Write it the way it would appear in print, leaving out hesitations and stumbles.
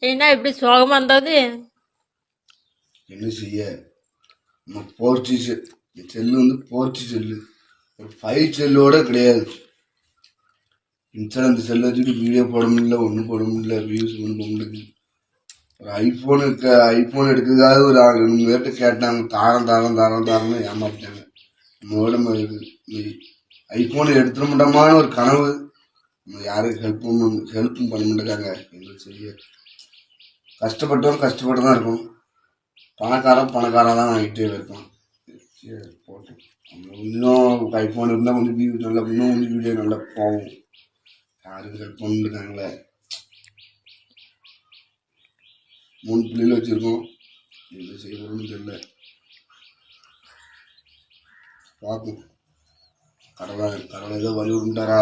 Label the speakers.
Speaker 1: என்ன இப்படி சோகமா இருந்தது?
Speaker 2: என்ன செய்ய, நம்ம போர்ச்சி செல்லு வந்து போர்ச்சி செல்லு, ஒரு 5 செல்லோட கிடையாது. இன்ஸ்டால அந்த செல்லை வச்சுட்டு வீடியோ போட முடியல, ஒன்றும் போட முடியல, வியூஸ் ஒன்றும் போட முடியல. ஒரு ஐஃபோன் எடுக்கிறதுக்காக ஒரு 2 பேர்கிட்ட கேட்டாங்க, தாரன்னு ஏமாத்திட்டாங்க. நம்மளோட ஐஃபோன் எடுத்துட மாட்டோமான்னு ஒரு கனவு. நம்ம யாரும் ஹெல்ப்பும் பண்ண மாட்டேங்காங்க. என்ன செய்ய, கஷ்டப்பட்டவன் கஷ்டப்பட்டு தான் இருக்கும். பணக்காரன் தான் வாங்கிட்டே இருப்பான். போட்டோம், நம்ம இன்னும் ஐஃபோன் இருந்தால் கொஞ்சம் வியூ நல்லா, இன்னும் கொஞ்சம் வீடியோ நல்லா போகும். யாரும் ஹெல்ப் பண்ணிருக்காங்களே. 3 பிள்ளைகள் வச்சிருக்கோம், என்ன செய்ய போறோம்னு தெரியல. பார்ப்போம், கடவுளை ஏதோ வழி விட்டாரா.